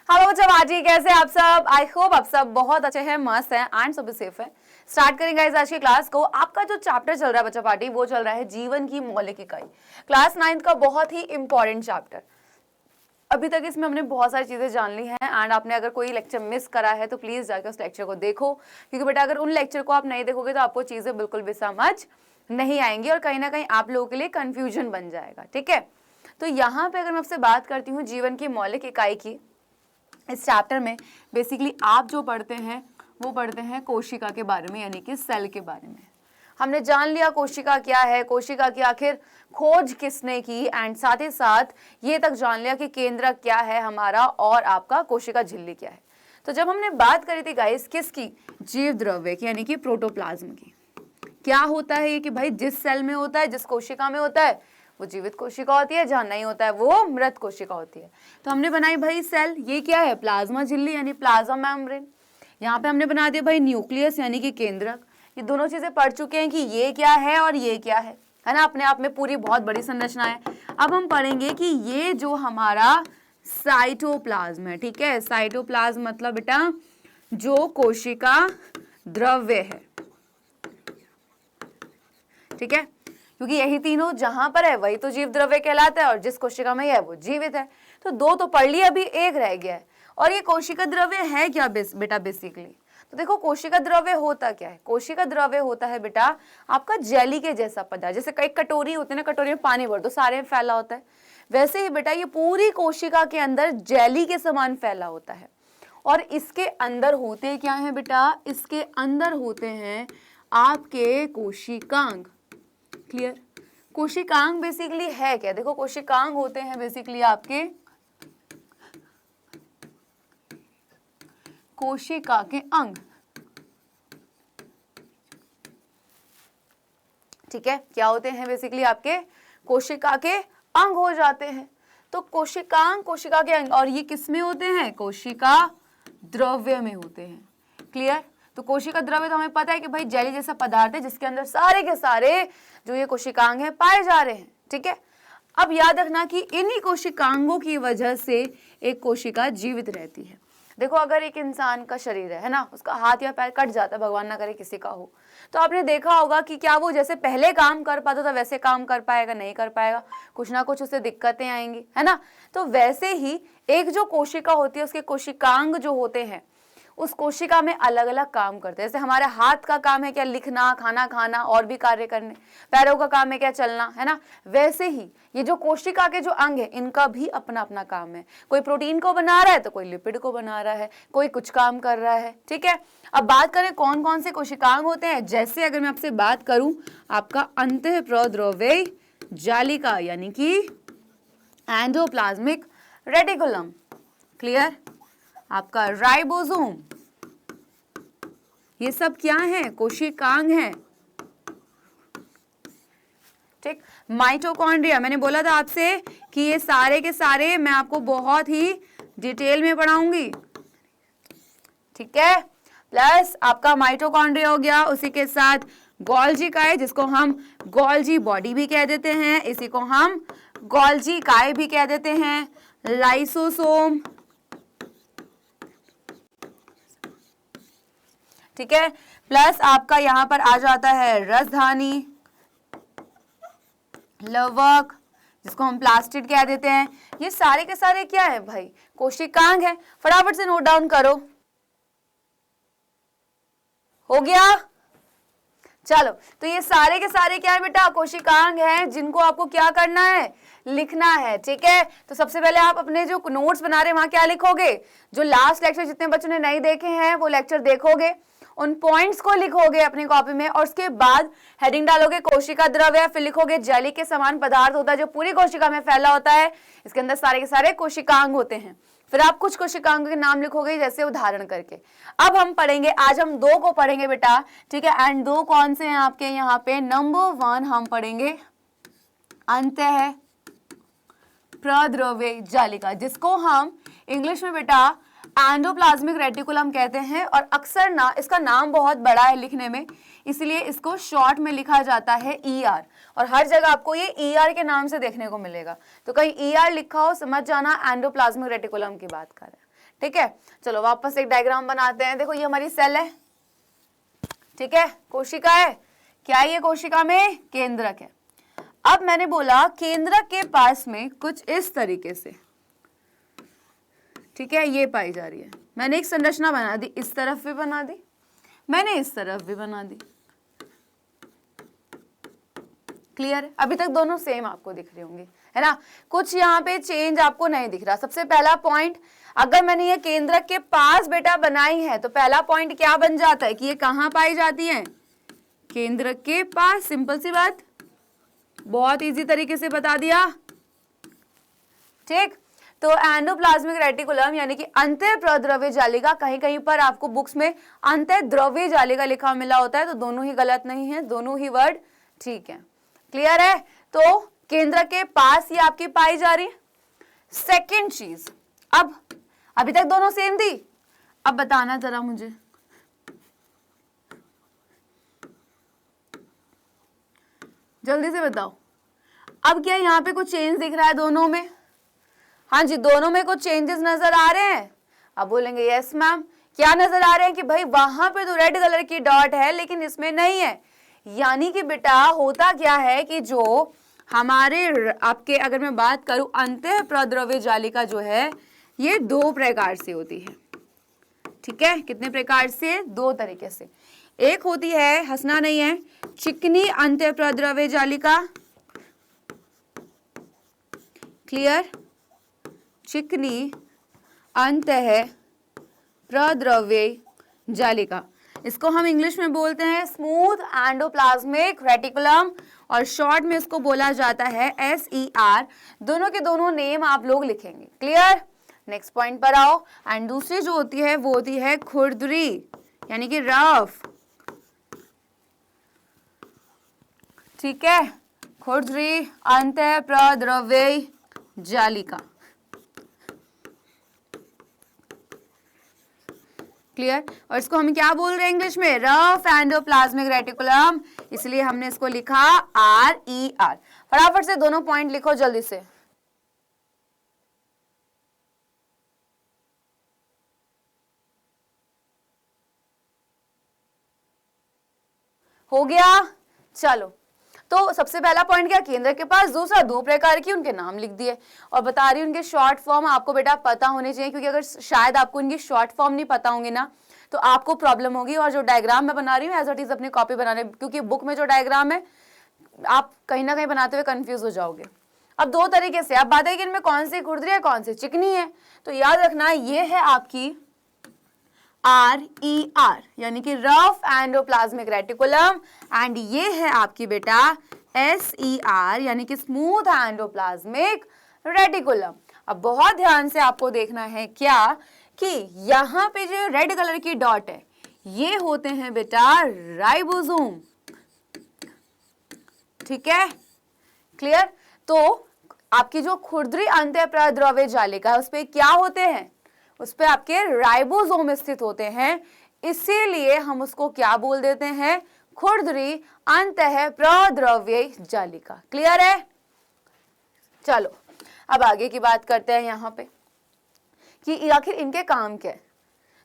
Hello बच्चा बाजी, कैसे आप सब? आई होप आप सब बहुत अच्छे हैं, मस्त हैं एंड सब सेफ हैं। स्टार्ट करेंगे गाइस आज की क्लास को। आपका जो चैप्टर चल रहा है बच्चा पार्टी, वो चल रहा है जीवन की मौलिक इकाई, क्लास 9th का बहुत ही इंपॉर्टेंट चैप्टर। अभी तक इसमें हमने बहुत सारी चीजें जान ली हैं एंड आपने अगर कोई लेक्चर मिस करा है तो प्लीज जाकर उस लेक्चर को देखो, क्योंकि बेटा अगर उन लेक्चर को आप नहीं देखोगे तो आपको चीजें बिल्कुल भी समझ नहीं आएंगी और कहीं ना कहीं आप लोगों के लिए कंफ्यूजन बन जाएगा। ठीक है, तो यहाँ पे अगर मैं आपसे बात करती हूँ जीवन की मौलिक इकाई की, इस चैप्टर में बेसिकली आप जो पढ़ते हैं वो पढ़ते हैं कोशिका के बारे में, यानी कि सेल के बारे में। हमने जान लिया कोशिका क्या है, कोशिका की आखिर खोज किसने की, एंड साथ ही साथ ये तक जान लिया कि केंद्रक क्या है हमारा और आपका कोशिका झिल्ली क्या है। तो जब हमने बात करी थी गाइस किसकी, जीव द्रव्य की, यानी कि प्रोटोप्लाज्म की। क्या होता है ये कि भाई जिस सेल में होता है, जिस कोशिका में होता है वो जीवित कोशिका होती है, जहाँ नहीं होता है वो मृत कोशिका होती है। तो हमने बनाई भाई सेल, ये क्या है, प्लाज्मा झिल्ली यानी प्लाज्मा मेम्ब्रेन। यहाँ पे हमने बना दिया भाई न्यूक्लियस यानी कि केंद्रक। ये दोनों चीजें पढ़ चुके हैं कि ये क्या है और ये क्या है ना, अपने आप में पूरी बहुत बड़ी संरचना है। अब हम पढ़ेंगे कि ये जो हमारा साइटोप्लाज्म है, ठीक है, साइटोप्लाज्म मतलब बेटा जो कोशिका द्रव्य है, ठीक है, क्योंकि यही तीनों जहां पर है वही तो जीव द्रव्य कहलाता है और जिस कोशिका में है वो जीवित है। तो दो तो पढ़ लिया, अभी एक रह गया है। और ये कोशिका द्रव्य है क्या बेटा बेसिकली? तो देखो कोशिका द्रव्य होता क्या है, कोशिका द्रव्य होता है बेटा आपका जेली के जैसा पदार्थ। जैसे कई कटोरी होती है ना, कटोरी में पानी भर दो सारे में फैला होता है, वैसे ही बेटा ये पूरी कोशिका के अंदर जेली के समान फैला होता है। और इसके अंदर होते क्या है बेटा, इसके अंदर होते हैं आपके कोशिकांग। क्लियर? कोशिकांग बेसिकली है क्या? देखो कोशिकांग होते हैं बेसिकली आपके कोशिका के अंग। ठीक है, क्या होते हैं बेसिकली आपके कोशिका के अंग हो जाते हैं। तो कोशिकांग कोशिका के अंग, और ये किस में होते हैं, कोशिका द्रव्य में होते हैं। क्लियर? तो कोशिका द्रव्य तो हमें पता है कि भाई जेली जैसा पदार्थ है जिसके अंदर सारे के सारे जो ये कोशिकांग हैं पाए जा रहे हैं। ठीक है, अब याद रखना कि इन्हीं कोशिकांगों की वजह से एक कोशिका जीवित रहती है। देखो अगर एक इंसान का शरीर है ना, उसका हाथ या पैर कट जाता है, भगवान ना करे किसी का हो, तो आपने देखा होगा कि क्या वो जैसे पहले काम कर पाता था वैसे काम कर पाएगा? नहीं कर पाएगा, कुछ ना कुछ उसे दिक्कतें आएंगी, है ना। तो वैसे ही एक जो कोशिका होती है उसके कोशिकांग जो होते हैं उस कोशिका में अलग अलग काम करते हैं। जैसे हमारे हाथ का काम है क्या, लिखना, खाना खाना और भी कार्य करने, पैरों का काम है क्या, चलना, है ना। वैसे ही ये जो कोशिका के जो अंग है इनका भी अपना अपना काम है। कोई प्रोटीन को बना रहा है तो कोई लिपिड को बना रहा है, कोई कुछ काम कर रहा है। ठीक है, अब बात करें कौन कौन से कोशिकांग होते हैं। जैसे अगर मैं आपसे बात करूं आपका अंतःप्रद्रव्य जालिका यानी कि एंडोप्लाज्मिक रेटिकुलम। क्लियर? आपका राइबोसोम, ये सब क्या है, कोशिकांग है। ठीक, माइटोकॉन्ड्रिया, मैंने बोला था आपसे कि ये सारे के सारे मैं आपको बहुत ही डिटेल में पढ़ाऊंगी। ठीक है, प्लस आपका माइटोकॉन्ड्रिया हो गया, उसी के साथ गोल्जी काय जिसको हम गोल्जी बॉडी भी कह देते हैं, इसी को हम गोल्जी काय भी कह देते हैं। लाइसोसोम, ठीक है, प्लस आपका यहां पर आ जाता है राजधानी, लवक जिसको हम प्लास्टिड कह देते हैं। ये सारे के सारे क्या है भाई, कोशिकांग है। फटाफट से नोट डाउन करो, हो गया? चलो, तो ये सारे के सारे क्या है बेटा, कोशिकांग हैं जिनको आपको क्या करना है, लिखना है। ठीक है, तो सबसे पहले आप अपने जो नोट्स बना रहे हैं वहां क्या लिखोगे, जो लास्ट लेक्चर जितने बच्चों ने नहीं देखे हैं वो लेक्चर देखोगे, उन पॉइंट्स को लिखोगे अपनी कॉपी में और उसके बाद हेडिंग डालोगे कोशिका द्रव्य, फिर लिखोगे जेली के समान पदार्थ होता है जो पूरी कोशिका में फैला होता है, इसके अंदर सारे के सारे कोशिकांग होते हैं। फिर आप कुछ कोशिकांगों के नाम लिखोगे जैसे उदाहरण करके। अब हम पढ़ेंगे, आज हम दो को पढ़ेंगे बेटा, ठीक है, एंड दो कौन से हैं आपके यहाँ पे, नंबर 1 हम पढ़ेंगे अंतः प्रद्रव्य जालिका, जिसको हम इंग्लिश में बेटा एंडोप्लाज्मिक रेटिकुलम कहते हैं। और अक्सर ना इसका नाम बहुत बड़ा है लिखने में, इसलिए इसको शॉर्ट में लिखा जाता है ER, और हर जगह आपको ये ER के नाम से देखने को मिलेगा। तो कहीं ER लिखा हो समझ जाना एंडोप्लाज्मिक रेटिकुलम की बात कर रहे हैं। ठीक है, चलो वापस एक डायग्राम बनाते हैं। देखो ये हमारी सेल है, ठीक है, कोशिका है, क्या ये कोशिका में केंद्रक है। अब मैंने बोला केंद्रक के पास में कुछ इस तरीके से, ठीक है, ये पाई जा रही है। मैंने एक संरचना बना दी, इस तरफ भी बना दी, मैंने इस तरफ भी बना दी। क्लियर है? अभी तक दोनों सेम आपको दिख रहे होंगे, है ना, कुछ यहाँ पे चेंज आपको नहीं दिख रहा। सबसे पहला पॉइंट, अगर मैंने ये केंद्रक के पास बेटा बनाई है तो पहला पॉइंट क्या बन जाता है कि ये कहाँ पाई जाती है, केंद्रक के पास। सिंपल सी बात, बहुत इजी तरीके से बता दिया। ठीक, तो एंडोप्लाज्मिक रेटिकुलम यानी कि अंतःप्रद्रव्य जालिका, कहीं कहीं पर आपको बुक्स में अंतःद्रव्य जालिका लिखा मिला होता है, तो दोनों ही गलत नहीं है, दोनों ही वर्ड ठीक है। क्लियर है? तो केंद्र के पास ये आपकी पाई जा रही है। सेकेंड चीज, अब अभी तक दोनों सेम थी, अब बताना जरा मुझे, जल्दी से बताओ, अब क्या यहाँ पे कुछ चेंज दिख रहा है दोनों में? हाँ जी, दोनों में कुछ चेंजेस नजर आ रहे हैं। अब बोलेंगे यस मैम, क्या नजर आ रहे हैं कि भाई वहां पे तो रेड कलर की डॉट है लेकिन इसमें नहीं है। यानी कि बेटा होता क्या है कि जो हमारे आपके, अगर मैं बात करूं अंतःप्रद्रव्य जालिका जो है ये दो प्रकार से होती है। ठीक है, कितने प्रकार से? दो तरीके से। एक होती है, हंसना नहीं है, चिकनी अंतःप्रद्रव्य जालिका। क्लियर? चिकनी अंतःप्रद्रव्य जालिका, इसको हम इंग्लिश में बोलते हैं स्मूथ एंडोप्लाज्मिक रेटिकुलम और शॉर्ट में इसको बोला जाता है SER। दोनों के दोनों नेम आप लोग लिखेंगे। क्लियर? नेक्स्ट पॉइंट पर आओ। एंड दूसरी जो होती है वो होती है खुरदरी यानी कि रफ। ठीक है, खुरदरी अंतःप्रद्रव्य जालिका। क्लियर? और इसको हम क्या बोल रहे हैं इंग्लिश में? रफ एंडोप्लाज्मिक रेटिकुलम, इसलिए हमने इसको लिखा RER। फटाफट से दोनों पॉइंट लिखो जल्दी से। हो गया? चलो, तो सबसे पहला पॉइंट क्या, केंद्र के पास। दूसरा, दो प्रकार की, उनके नाम लिख दिए और बता रही हूँ उनके शॉर्ट फॉर्म आपको बेटा पता होने चाहिए, क्योंकि अगर शायद आपको इनकी शॉर्ट फॉर्म नहीं पता होंगे ना तो आपको प्रॉब्लम होगी। और जो डायग्राम मैं बना रही हूँ एज इट इज अपनी कॉपी बनाने, क्योंकि बुक में जो डायग्राम है आप कहीं ना कहीं बनाते हुए कंफ्यूज हो जाओगे। अब दो तरीके से आप बात है कि इनमें कौन सी खुरदरी है कौन सी चिकनी है, तो याद रखना ये है आपकी RER यानी कि रफ एंडोप्लाज्मिक रेटिकुलम, एंड ये है आपकी बेटा SER यानी कि स्मूथ एंडोप्लाज्मिक रेटिकुलम। अब बहुत ध्यान से आपको देखना है क्या कि यहाँ पे जो रेड कलर की डॉट है ये होते हैं बेटा राइबोसोम। ठीक है, क्लियर? तो आपकी जो खुरदरी अंतःप्रद्रव्य जालिका है उस पे क्या होते हैं? उस पे आपके राइबोसोम स्थित होते हैं, इसीलिए हम उसको क्या बोल देते हैं? खुरदरी अंतःप्रद्रव्य जालिका। क्लियर है? चलो अब आगे की बात करते हैं यहाँ पे कि आखिर इनके काम क्या है।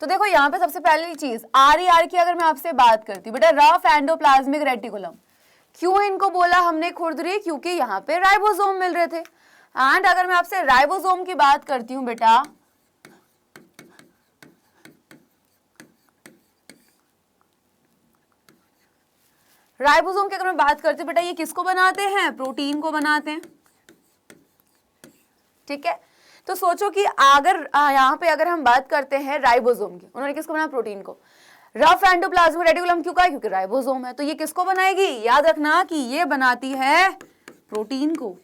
तो देखो यहाँ पे सबसे पहली चीज RER की अगर मैं आपसे बात करती हूँ बेटा, रफ एंडोप्लाज्मिक रेटिकुलम, क्यों इनको बोला हमने खुरदरी? क्योंकि यहाँ पे राइबोसोम मिल रहे थे। एंड अगर मैं आपसे राइबोसोम की बात करती हूँ बेटा, राइबोसोम की अगर मैं बात करती हूँ बेटा, ये किसको बनाते हैं? प्रोटीन को बनाते हैं। ठीक है, तो सोचो कि अगर यहाँ पे अगर हम बात करते हैं राइबोसोम की, उन्होंने किसको बनाया? प्रोटीन को। रफ एंडोप्लाज्मिक रेटिकुलम क्यों कहा? क्योंकि राइबोसोम है, तो ये किसको बनाएगी? याद रखना कि ये बनाती है प्रोटीन को।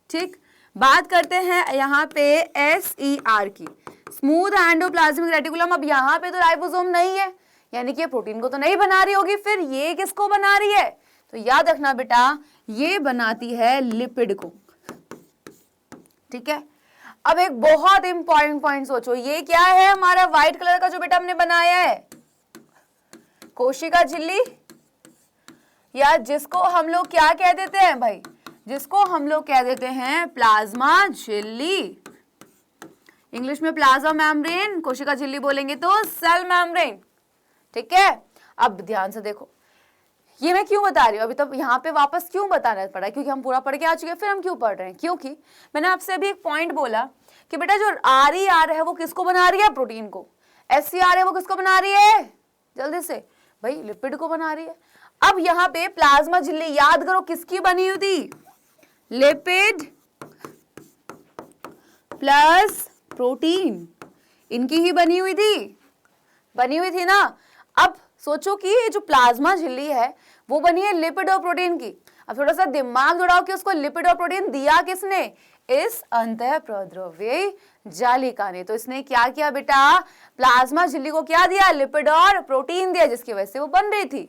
ठीक, बात करते हैं यहाँ पे SER की, स्मूथ एंडोप्लाज्मिक रेटिकुलम। अब यहाँ पे तो राइबोसोम नहीं है, यानी कि ये प्रोटीन को तो नहीं बना रही होगी, फिर ये किसको बना रही है? तो याद रखना बेटा ये बनाती है लिपिड को। ठीक है, अब एक बहुत इंपॉर्टेंट पॉइंट सोचो, ये क्या है हमारा व्हाइट कलर का जो बेटा हमने बनाया है? कोशिका झिल्ली, या जिसको हम लोग क्या कह देते हैं भाई? जिसको हम लोग कह देते हैं प्लाज्मा झिल्ली। इंग्लिश में प्लाज्मा मेम्ब्रेन, कोशिका झिल्ली बोलेंगे तो सेल मेम्ब्रेन। ठीक है, अब ध्यान से देखो, ये मैं क्यों बता रही हूँ, अभी तक यहाँ पे वापस क्यों बताना पड़ा, क्योंकि हम पूरा पढ़ के आ चुके हैं, फिर हम क्यों पढ़ रहे हैं, क्योंकि मैंने आपसे अभी एक पॉइंट बोला कि बेटा जो RER है वो किसको बना रही है, प्रोटीन को। SCR है वो किसको बना रही है, जल्दी से भाई लिपिड को बना रही है। अब यहाँ पे प्लाज्मा झिल्ली याद करो किसकी बनी हुई थी, लिपिड प्लस प्रोटीन, इनकी ही बनी हुई थी ना। अब सोचो कि ये जो प्लाज्मा झिल्ली है वो बनी है लिपिड और प्रोटीन की। अब थोड़ा सा दिमाग दौड़ाओ कि उसको लिपिड और प्रोटीन दिया किसने, इस अंतःप्रद्रव्य जालिका ने। तो इसने क्या किया बेटा, प्लाज्मा झिल्ली को क्या दिया, लिपिड और प्रोटीन दिया, जिसकी वजह से वो बन रही थी।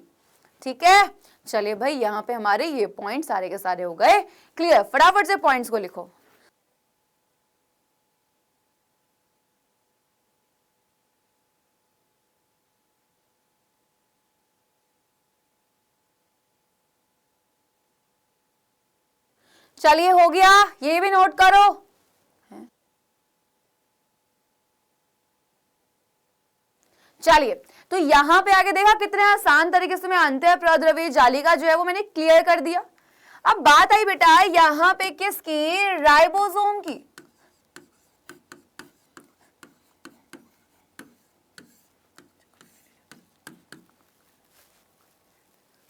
ठीक है, चलिए भाई यहाँ पे हमारे ये पॉइंट सारे के सारे हो गए क्लियर। फटाफट से पॉइंट्स को लिखो। चलिए हो गया, ये भी नोट करो। चलिए, तो यहां पे आगे देखा कितने आसान तरीके से मैं अंतःप्रद्रव्य जालिका जो है वो मैंने क्लियर कर दिया। अब बात आई बेटा यहां पे किसकी, राइबोसोम की।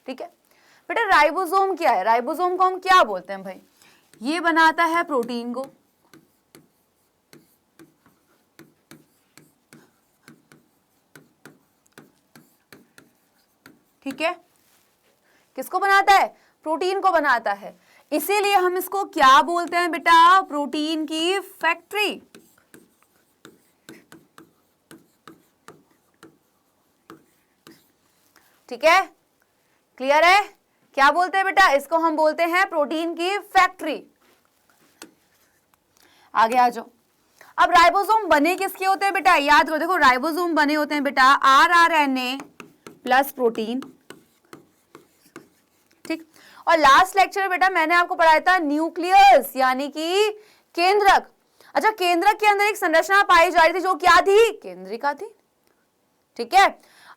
ठीक है बेटा, राइबोसोम क्या है, राइबोसोम को हम क्या बोलते हैं भाई, ये बनाता है प्रोटीन को। ठीक है, किसको बनाता है, प्रोटीन को बनाता है, इसीलिए हम इसको क्या बोलते हैं बेटा, प्रोटीन की फैक्ट्री। ठीक है, क्लियर है, क्या बोलते हैं बेटा, इसको हम बोलते हैं प्रोटीन की फैक्ट्री। आगे आ जाओ। अब राइबोसोम बने किसके होते हैं बेटा, याद करो, देखो राइबोसोम बने होते हैं बेटा RNA प्लस प्रोटीन। ठीक, और लास्ट लेक्चर में बेटा मैंने आपको पढ़ाया था न्यूक्लियस यानी कि केंद्रक। अच्छा, केंद्रक के अंदर एक संरचना पाई जा रही थी जो क्या थी, केंद्रिका थी। ठीक है,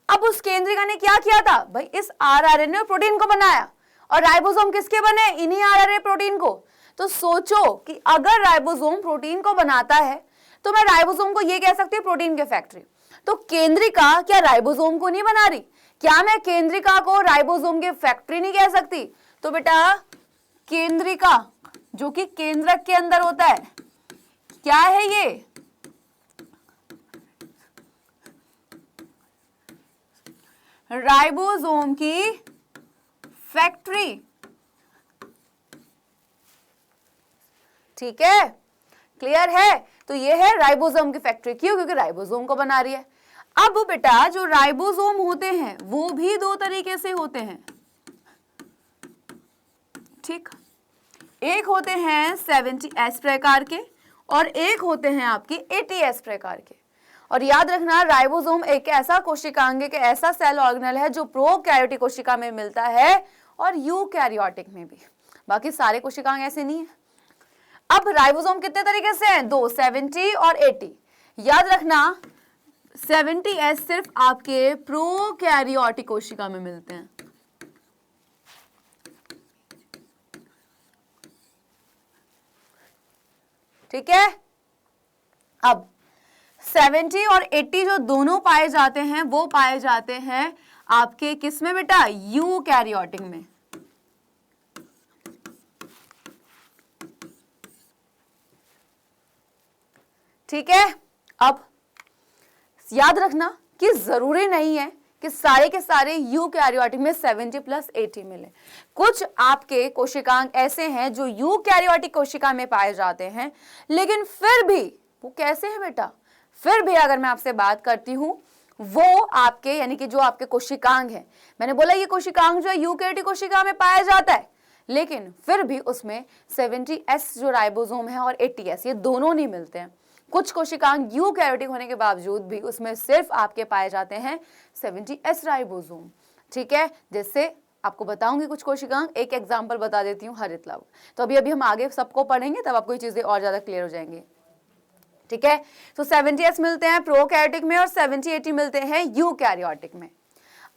अब उस केंद्रिका ने क्या किया था भाई, इस RNA और प्रोटीन को बनाया, और राइबोसोम किसके बने, इन्हीं RNA प्रोटीन को। तो सोचो कि अगर राइबोसोम प्रोटीन को बनाता है तो मैं राइबोसोम को ये कह सकती हूँ प्रोटीन की फैक्ट्री। तो केंद्रिका क्या राइबोसोम को नहीं बना रही, क्या मैं केंद्रिका को राइबोसोम की फैक्ट्री नहीं कह सकती। तो बेटा केंद्रिका जो कि केंद्रक के अंदर होता है, क्या है ये, राइबोसोम की फैक्ट्री। ठीक है, क्लियर है, तो ये है राइबोसोम की फैक्ट्री। क्यों, क्योंकि राइबोसोम को बना रही है। अब बेटा जो राइबोसोम होते हैं वो भी दो तरीके से होते हैं। ठीक, एक होते हैं 70S प्रकार के और एक होते हैं आपके 80S प्रकार के। और याद रखना राइबोसोम एक ऐसा कोशिकांग, एक ऐसा सेल ऑर्गेनल है जो प्रोकैरियोटिक कोशिका में मिलता है और यूकैरियोटिक में भी, बाकी सारे कोशिकांग ऐसे नहीं है। अब राइबोसोम कितने तरीके से हैं, दो, 70 और 80। याद रखना 70S सिर्फ आपके प्रोकैरियोटिक कोशिका में मिलते हैं। ठीक है, अब 70 और 80 जो दोनों पाए जाते हैं वो पाए जाते हैं आपके किस में बेटा, यूकैरियोटिक में। ठीक है, अब याद रखना कि जरूरी नहीं है कि सारे के सारे यूकैरियोटिक में 70 + 80 मिले। कुछ आपके कोशिकांग ऐसे हैं जो यूकैरियोटिक कोशिका में पाए जाते हैं, लेकिन फिर भी वो कैसे है बेटा, फिर भी अगर मैं आपसे बात करती हूं वो आपके यानी कि जो आपके कोशिकांग है, मैंने बोला ये कोशिकांग जो है यूकैरियोटिक कोशिका में पाया जाता है, लेकिन फिर भी उसमें 70S जो राइबोसोम है और 80S ये दोनों नहीं मिलते हैं। कुछ कोशिकांग यूकैरियोटिक होने के बावजूद भी उसमें सिर्फ आपके पाए जाते हैं 70S राइबोसोम। ठीक है, जैसे आपको बताऊंगी कुछ कोशिकांग, एक एग्जांपल बता देती हूँ, हरित लवण। तो अभी हम आगे सबको पढ़ेंगे तब आपको ये चीजें और ज्यादा क्लियर हो जाएंगी। ठीक है। तो 70s मिलते हैं प्रोकैरियोटिक में और 70-80 मिलते हैं यूकैरियोटिक में।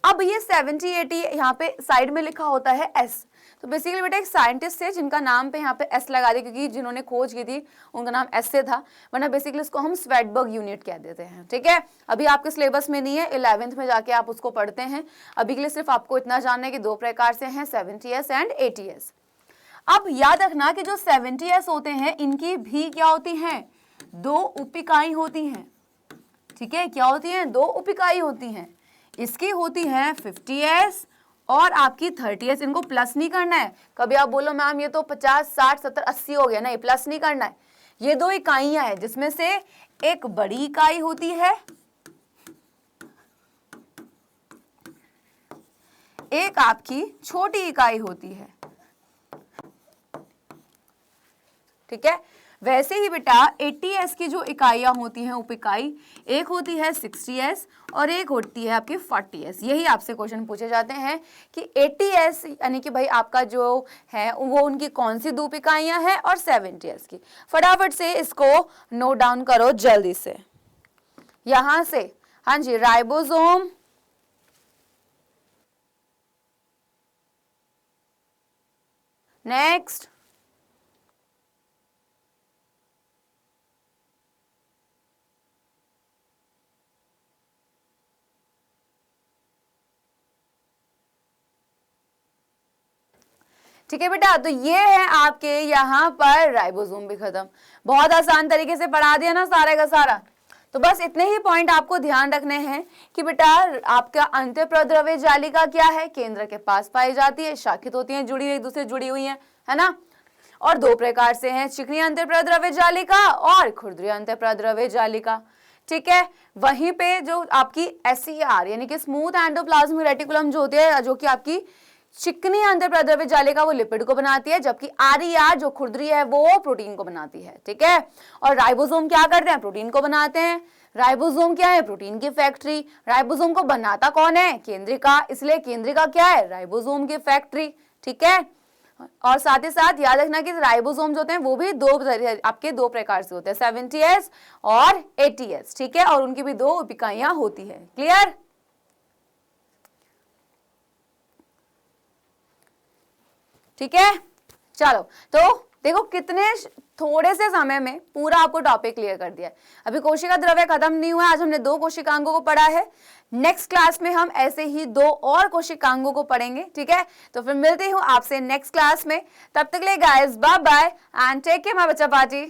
अब ये 70-80 यहाँ पे साइड में लिखा होता है एस। तो बेसिकली बेटा एक साइंटिस्ट है जिनका नाम पे यहाँ पे एस लगा दिया, क्योंकि जिन्होंने खोज की थी उनका नाम एस से था, वरना बेसिकली इसको हम स्वेटबर्ग यूनिट कह देते हैं। ठीक है, अभी आपके सिलेबस में नहीं है, 11th में जाके आप उसको पढ़ते हैं। अभी के लिए सिर्फ आपको इतना जानना है कि दो प्रकार से हैं, 70s एंड 80s। अब याद रखना कि जो 70s होते हैं इनकी भी क्या होती हैं, दो उप इकाई होती हैं। ठीक है, क्या होती हैं, दो उप इकाई होती हैं। इसकी होती हैं 50s और आपकी 30s। इनको प्लस नहीं करना है। कभी आप बोलो मैम ये तो 50, 60, 70, 80 हो गया, नहीं, प्लस नहीं करना है। ये दो इकाइयां हैं जिसमें से एक बड़ी इकाई होती है, एक आपकी छोटी इकाई होती है। ठीक है, वैसे ही बेटा 80s की जो इकाइयां होती हैं उप इकाई, एक होती है 60s और एक होती है आपकी 40s। यही आपसे क्वेश्चन पूछे जाते हैं कि 80s यानी कि भाई आपका जो है वो उनकी कौन सी दो उप इकाइयां हैं, और 70s की। फटाफट से इसको नोट डाउन करो जल्दी से यहां से। हाँ जी, राइबोसोम, नेक्स्ट ठीक है बेटा, तो ये है आपके यहाँ पर राइबोसोम भी खत्म। बहुत आसान तरीके से पढ़ा दिया ना सारे का सारा। तो बस इतने ही पॉइंट आपको ध्यान रखने हैं कि बेटा आपका अंतःप्रद्रव्य जालिका क्या है, केंद्र के पास पाई जाती है, शाखित होती है, जुड़ी एक दूसरे जुड़ी हुई है ना। और दो प्रकार से हैं, चिकनी अंतःप्रद्रव्य जालिका और खुरदरी अंतःप्रद्रव्य जालिका। ठीक है, वहीं पे जो आपकी SER यानी कि स्मूथ एंडोप्लाज्मिक रेटिकुलम जो होती है, जो कि आपकी चिकनी अंतःप्रद्रव्य जालिका वो लिपिड को बनाती है, जबकि RER जो खुरदरी है वो प्रोटीन को बनाती है। ठीक है, और राइबोसोम क्या करते हैं, प्रोटीन को बनाते हैं। राइबोसोम क्या है, प्रोटीन की फैक्ट्री। राइबोसोम को बनाता कौन है, केंद्रिका, इसलिए केंद्रिका क्या है, राइबोसोम की फैक्ट्री। ठीक है, और साथ ही साथ याद रखना कि राइबोसोम जो होते हैं वो भी आपके दो प्रकार से होते हैं, 70s और 80s। ठीक है, और उनकी भी दो उप इकाइयां होती है। क्लियर? ठीक है, चलो तो देखो कितने थोड़े से समय में पूरा आपको टॉपिक क्लियर कर दिया। अभी कोशिका द्रव्य खत्म नहीं हुआ, आज हमने दो कोशिकांगों को पढ़ा है। नेक्स्ट क्लास में हम ऐसे ही दो और कोशिकांगों को पढ़ेंगे। ठीक है, तो फिर मिलती हूँ आपसे नेक्स्ट क्लास में। तब तक के लिए guys bye bye and take care my बच्चा पार्टी।